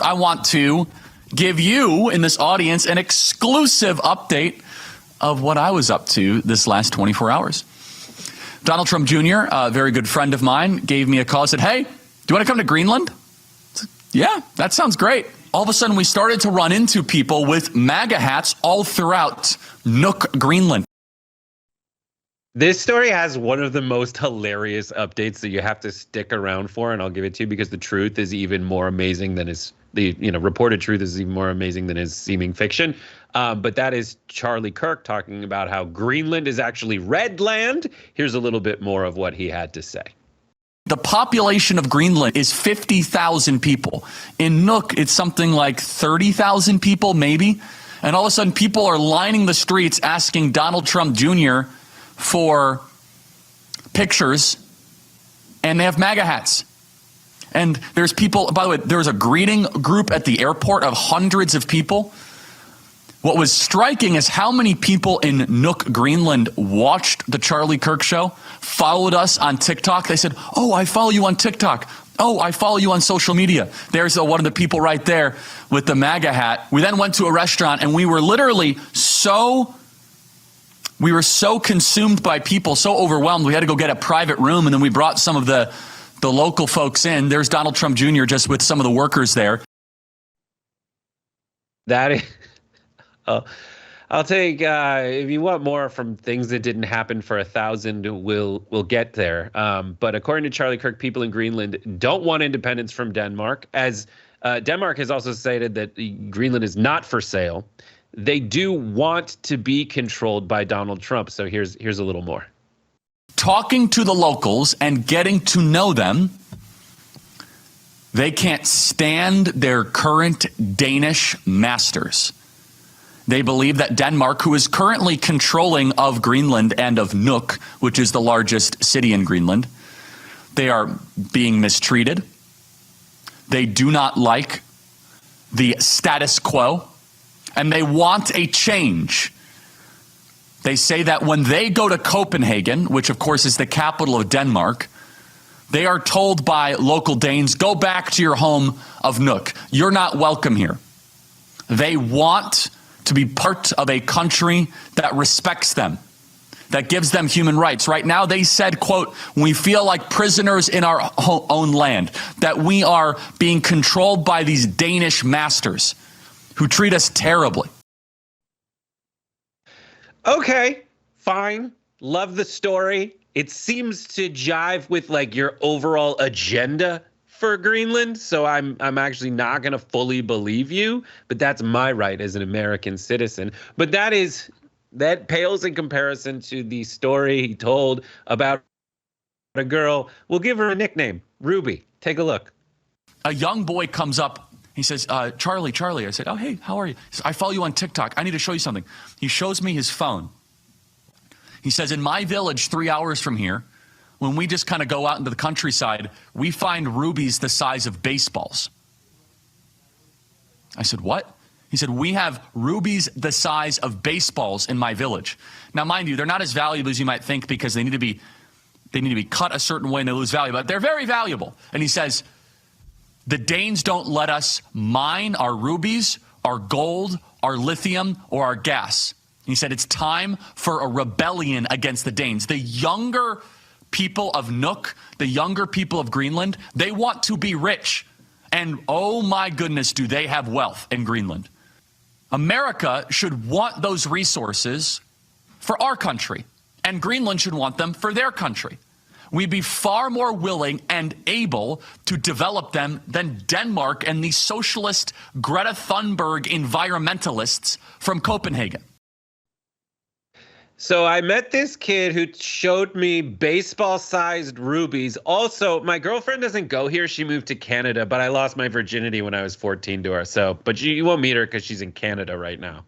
I want to give you in this audience an exclusive update of what I was up to this last 24 hours. Donald Trump Jr., a very good friend of mine, gave me a call and said, hey, do you want to come to Greenland? Said, yeah, that sounds great. All of a sudden, we started to run into people with MAGA hats all throughout Nuuk, Greenland. This story has one of the most hilarious updates that you have to stick around for, and I'll give it to you because the truth is even more amazing than reported truth is even more amazing than his seeming fiction. But that is Charlie Kirk talking about how Greenland is actually red land. Here's a little bit more of what he had to say. The population of Greenland is 50,000 people. In Nuuk, it's something like 30,000 people, maybe. And all of a sudden, people are lining the streets asking Donald Trump Jr. for pictures, and they have MAGA hats. And there's people, by the way, there's a greeting group at the airport of hundreds of people. What was striking is how many people in Nuuk, Greenland watched the Charlie Kirk show, followed us on TikTok. They said, oh, I follow you on TikTok. Oh, I follow you on social media. There's one of the people right there with the MAGA hat. We then went to a restaurant, and we were literally so consumed by people, so overwhelmed, we had to go get a private room, and then we brought some of the local folks in. There's Donald Trump Jr. just with some of the workers there. That is... I'll take, if you want more from things that didn't happen for 1,000, we'll get there. But according to Charlie Kirk, people in Greenland don't want independence from Denmark, as Denmark has also stated that Greenland is not for sale. They do want to be controlled by Donald Trump. So here's a little more. Talking to the locals and getting to know them, they can't stand their current Danish masters. They believe that Denmark, who is currently controlling of Greenland and of Nuuk, which is the largest city in Greenland, they are being mistreated. They do not like the status quo, and they want a change. They say that when they go to Copenhagen, which of course is the capital of Denmark, they are told by local Danes, go back to your home of Nuuk. You're not welcome here. They want to be part of a country that respects them, that gives them human rights. Right now, they said, quote, we feel like prisoners in our own land, that we are being controlled by these Danish masters who treat us terribly. Okay, fine. Love the story. It seems to jive with like your overall agenda for Greenland, so I'm actually not going to fully believe you, but that's my right as an American citizen. But that pales in comparison to the story he told about a girl. We'll give her a nickname, Ruby. Take a look. A young boy comes up. He says, Charlie. I said, oh, hey, how are you? He says, I follow you on TikTok. I need to show you something. He shows me his phone. He says, in my village 3 hours from here, when we just kind of go out into the countryside, we find rubies the size of baseballs. I said, what? He said, we have rubies the size of baseballs in my village. Now, mind you, they're not as valuable as you might think because they need to be cut a certain way and they lose value, but they're very valuable. And he says, the Danes don't let us mine our rubies, our gold, our lithium, or our gas. He said, it's time for a rebellion against the Danes. The younger people of Nuuk, the younger people of Greenland, they want to be rich. And oh my goodness, do they have wealth in Greenland. America should want those resources for our country, and Greenland should want them for their country. We'd be far more willing and able to develop them than Denmark and the socialist Greta Thunberg environmentalists from Copenhagen. So I met this kid who showed me baseball-sized rubies. Also, my girlfriend doesn't go here. She moved to Canada, but I lost my virginity when I was 14 to her. So, but you won't meet her because she's in Canada right now.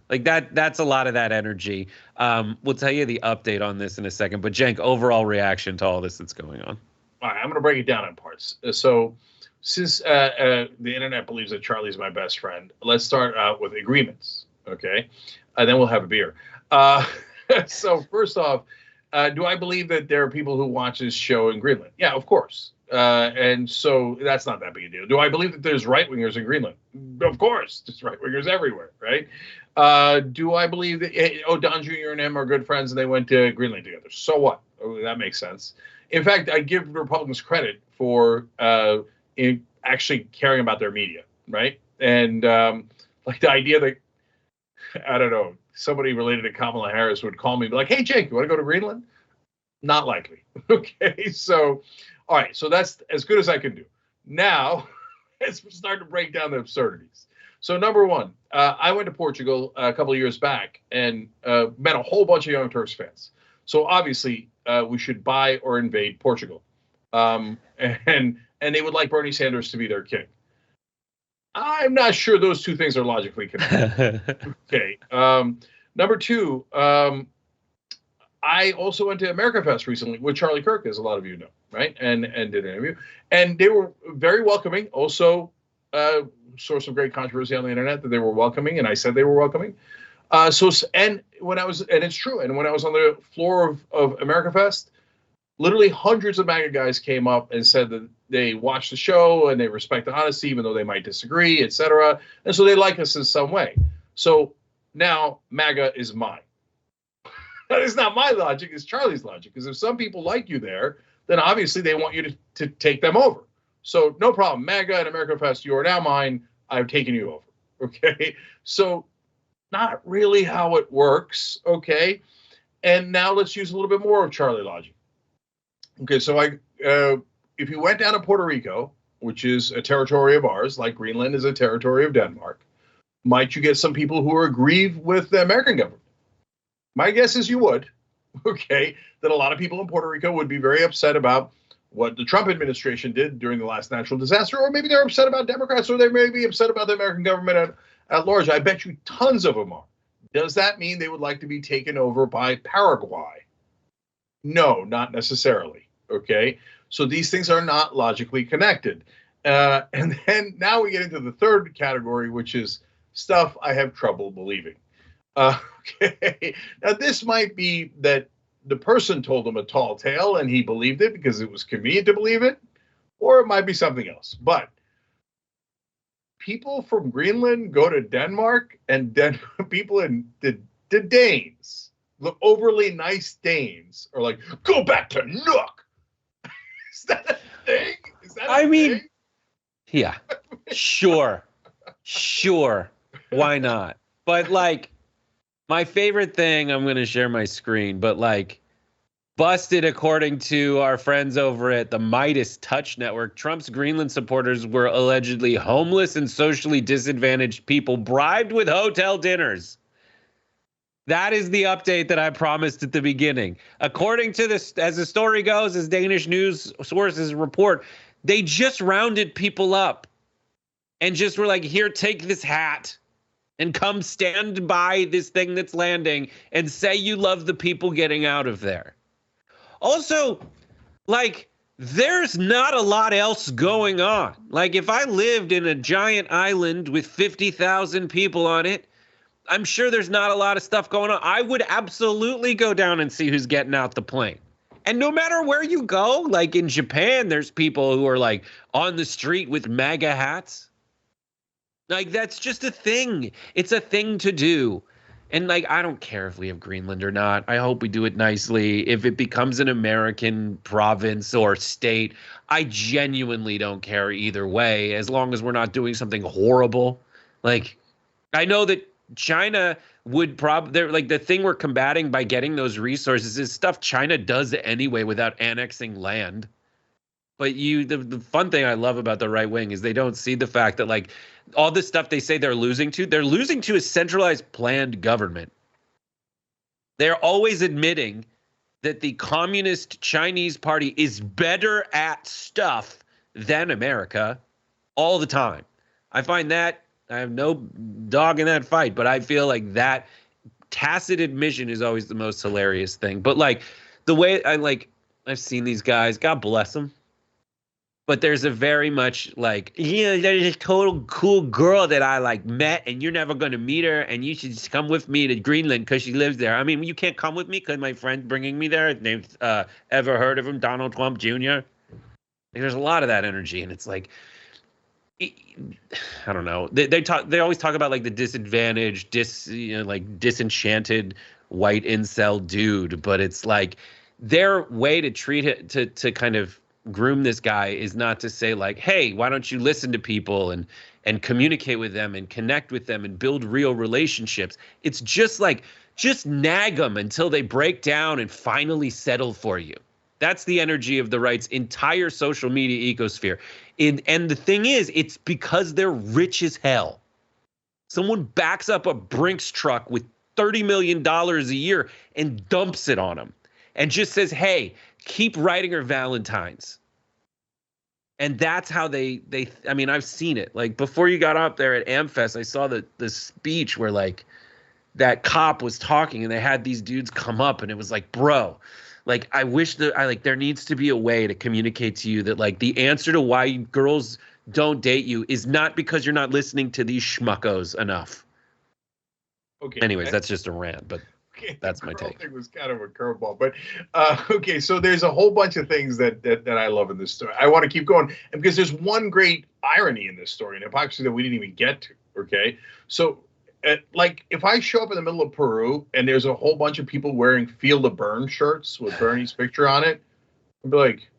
Like that's a lot of that energy. We'll tell you the update on this in a second. But Cenk, overall reaction to all this that's going on. All right, I'm going to break it down in parts. So since the internet believes that Charlie's my best friend, let's start out with agreements, okay? Then we'll have a beer. So first off, do I believe that there are people who watch this show in Greenland? Yeah, of course. And so that's not that big a deal. Do I believe that there's right-wingers in Greenland? Of course, there's right-wingers everywhere, right? Do I believe that, Don Jr. and him are good friends and they went to Greenland together? So what? Oh, that makes sense. In fact, I give Republicans credit for actually caring about their media, right? And like the idea that, I don't know, somebody related to Kamala Harris would call me and be like, hey, Cenk, you want to go to Greenland? Not likely. Okay, so, all right, so that's as good as I can do. Now, let's start to break down the absurdities. So number one, I went to Portugal a couple of years back and met a whole bunch of Young Turks fans. So obviously, we should buy or invade Portugal. And they would like Bernie Sanders to be their king. I'm not sure those two things are logically connected. Okay. Number two, I also went to America Fest recently with Charlie Kirk, as a lot of you know, right? And did an interview. And they were very welcoming. Also, source of great controversy on the internet that they were welcoming, and I said they were welcoming. And it's true. And when I was on the floor of America Fest, literally hundreds of MAGA guys came up and said that they watch the show and they respect the honesty, even though they might disagree, etc. And so they like us in some way. So now MAGA is mine. That is not my logic, it's Charlie's logic. Because if some people like you there, then obviously they want you to take them over. So no problem. MAGA and America Fest, you are now mine. I've taken you over. Okay. So not really how it works. Okay. And now let's use a little bit more of Charlie logic. Okay. So if you went down to Puerto Rico, which is a territory of ours, like Greenland is a territory of Denmark, might you get some people who are aggrieved with the American government? My guess is you would. Okay. That a lot of people in Puerto Rico would be very upset about what the Trump administration did during the last natural disaster, or maybe they're upset about Democrats, or they may be upset about the American government at large. I bet you tons of them are. Does that mean they would like to be taken over by Paraguay? No, not necessarily. Okay. So these things are not logically connected. And then now we get into the third category, which is stuff I have trouble believing. Okay. Now this might be that the person told him a tall tale and he believed it because it was convenient to believe it, or it might be something else. But people from Greenland go to Denmark, and people in the Danes, the overly nice Danes, are like, go back to Nuuk. Is that a thing? Thing? Yeah, sure. Why not? But like, my favorite thing, I'm going to share my screen, but like, busted according to our friends over at the Midas Touch Network, Trump's Greenland supporters were allegedly homeless and socially disadvantaged people bribed with hotel dinners. That is the update that I promised at the beginning. According to this, as the story goes, as Danish news sources report, they just rounded people up and just were like, here, take this hat and come stand by this thing that's landing and say you love the people getting out of there. Also, like, there's not a lot else going on. Like, if I lived in a giant island with 50,000 people on it, I'm sure there's not a lot of stuff going on. I would absolutely go down and see who's getting out the plane. And no matter where you go, like in Japan, there's people who are like on the street with MAGA hats. Like, that's just a thing. It's a thing to do. And like, I don't care if we have Greenland or not. I hope we do it nicely. If it becomes an American province or state, I genuinely don't care either way, as long as we're not doing something horrible. Like, I know that China would they're like, the thing we're combating by getting those resources is stuff China does anyway without annexing land. But the fun thing I love about the right wing is they don't see the fact that like all this stuff they say they're losing to a centralized planned government. They're always admitting that the Communist Chinese Party is better at stuff than America all the time. I find that, I have no dog in that fight, but I feel like that tacit admission is always the most hilarious thing. But like the way I've seen these guys, God bless them. But there's a very much like, yeah, there's this total cool girl that I like met, and you're never going to meet her, and you should just come with me to Greenland because she lives there. I mean, you can't come with me because my friend's bringing me there. His name's, ever heard of him? Donald Trump Jr. Like, there's a lot of that energy, and it's like, I don't know. They always talk about like the disadvantaged, like disenchanted white incel dude, but it's like their way to treat it, to kind of groom this guy, is not to say like, hey, why don't you listen to people and communicate with them and connect with them and build real relationships. It's just like, just nag them until they break down and finally settle for you. That's the energy of the right's entire social media ecosphere. And the thing is, it's because they're rich as hell. Someone backs up a Brinks truck with $30 million a year and dumps it on them and just says, hey, keep writing her Valentines. And that's how they I mean, I've seen it. Like, before you got up there at AmFest, I saw the speech where like that cop was talking and they had these dudes come up and it was like, bro, like, I wish that there needs to be a way to communicate to you that like the answer to why girls don't date you is not because you're not listening to these schmuckos enough. Okay. Anyways, that's just a rant, but okay, that's my take. It was kind of a curveball, but okay. So there's a whole bunch of things that I love in this story. I want to keep going, and because there's one great irony in this story, and hypocrisy that we didn't even get to. Okay, so like if I show up in the middle of Peru and there's a whole bunch of people wearing Field of Burn shirts with Bernie's picture on it, I'd be like,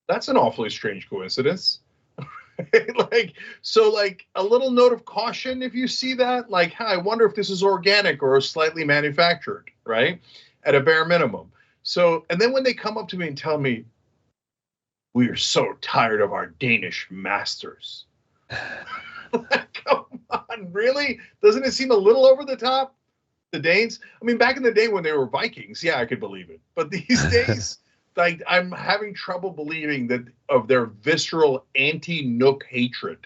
that's an awfully strange coincidence. Like, so like a little note of caution if you see that, like, I wonder if this is organic or slightly manufactured, right? At a bare minimum. So, and then when they come up to me and tell me, we are so tired of our Danish masters. Come on, really? Doesn't it seem a little over the top? The Danes? I mean, back in the day when they were Vikings, yeah, I could believe it. But these days, like, I'm having trouble believing that of their visceral anti-Nuuk hatred,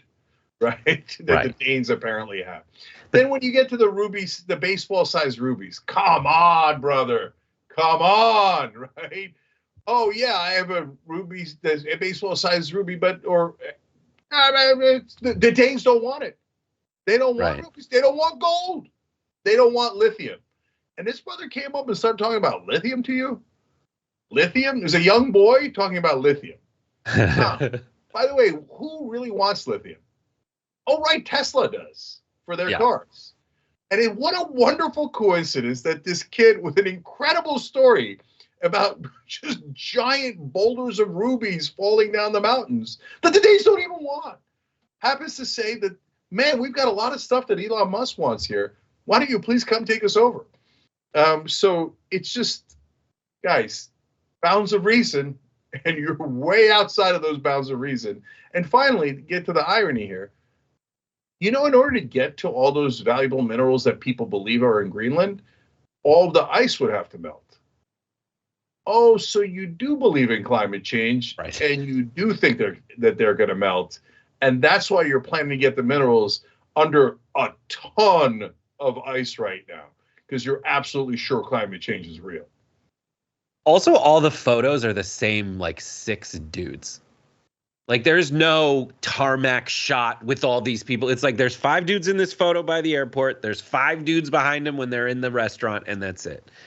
right? That the Danes apparently have. Then when you get to the rubies, the baseball-sized rubies, come on, brother. Come on, right? Oh, yeah, I have a rubies, a baseball-sized ruby, but, or... the Danes don't want it. They don't want rubies. They don't want gold. They don't want lithium. And this brother came up and started talking about lithium to you? Lithium? There's a young boy talking about lithium. By the way, who really wants lithium? Oh, right, Tesla does for their cars. And what a wonderful coincidence that this kid with an incredible story about just giant boulders of rubies falling down the mountains that the Danes don't even want, happens to say that, man, we've got a lot of stuff that Elon Musk wants here. Why don't you please come take us over? So it's just, guys, bounds of reason, and you're way outside of those bounds of reason. And finally, to get to the irony here, you know, in order to get to all those valuable minerals that people believe are in Greenland, all of the ice would have to melt. Oh, so you do believe in climate change, and you do think that they're going to melt, and that's why you're planning to get the minerals under a ton of ice right now, because you're absolutely sure climate change is real. Also, all the photos are the same, like 6 dudes. Like, there's no tarmac shot with all these people. It's like there's 5 dudes in this photo by the airport. There's 5 dudes behind them when they're in the restaurant, and that's it.